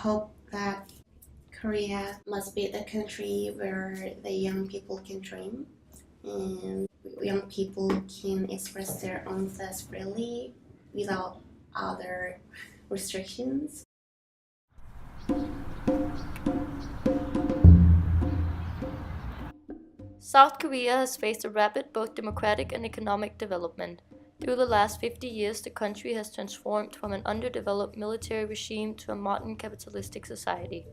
hope that Korea must be the country where the young people can dream and young people can express their own thoughts freely without other restrictions. South Korea has faced a rapid both democratic and economic development. Through the last 50 years, the country has transformed from an underdeveloped military regime to a modern capitalistic society.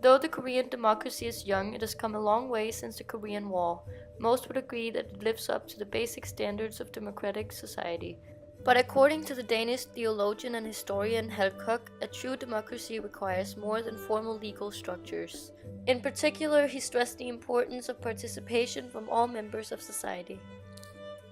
Though the Korean democracy is young, it has come a long way since the Korean War. Most would agree that it lives up to the basic standards of democratic society. But according to the Danish theologian and historian Helkok, a true democracy requires more than formal legal structures. In particular, he stressed the importance of participation from all members of society.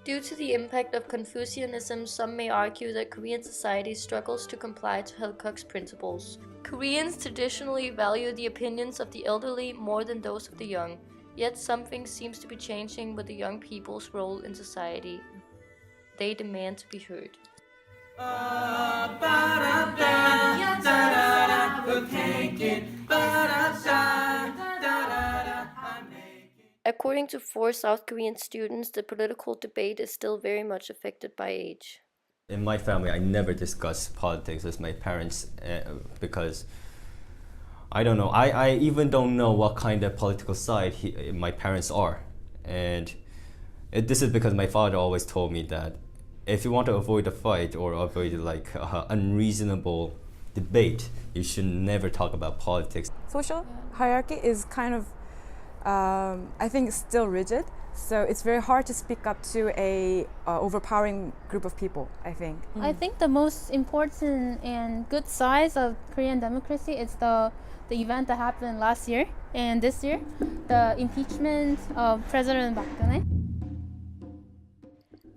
Due to the impact of Confucianism, some may argue that Korean society struggles to comply to Helkok's principles. Koreans traditionally value the opinions of the elderly more than those of the young, yet something seems to be changing with the young people's role in society. They demand to be heard. According to 4 South Korean students, the political debate is still very much affected by age. In my family, I never discuss politics with my parents because I don't know. I even don't know what kind of political side my parents are. And this is because my father always told me that if you want to avoid a fight or avoid unreasonable debate, you should never talk about politics. Social hierarchy is kind of, I think, still rigid. So it's very hard to speak up to a overpowering group of people, I think. I think the most important and good side of Korean democracy is the event that happened last year and this year, the impeachment of President Park Geun-hye.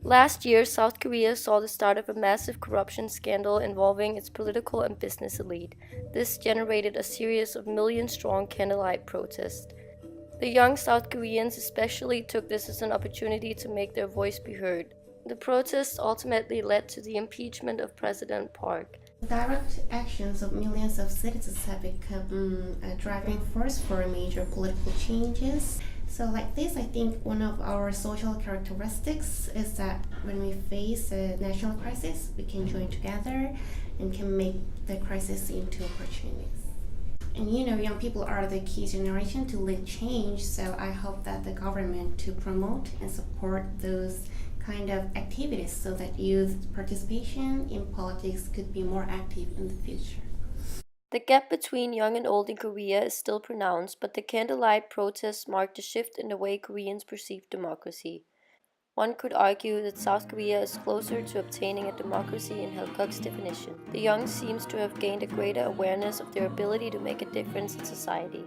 Last year, South Korea saw the start of a massive corruption scandal involving its political and business elite. This generated a series of million-strong candlelight protests. The young South Koreans especially took this as an opportunity to make their voice be heard. The protests ultimately led to the impeachment of President Park. Direct actions of millions of citizens have become a driving force for major political changes. So like this, I think one of our social characteristics is that when we face a national crisis, we can join together and can make the crisis into opportunities. And young people are the key generation to lead change, so I hope that the government to promote and support those kind of activities so that youth participation in politics could be more active in the future. The gap between young and old in Korea is still pronounced, but the candlelight protests marked a shift in the way Koreans perceive democracy. One could argue that South Korea is closer to obtaining a democracy in Helkok's definition. The young seems to have gained a greater awareness of their ability to make a difference in society.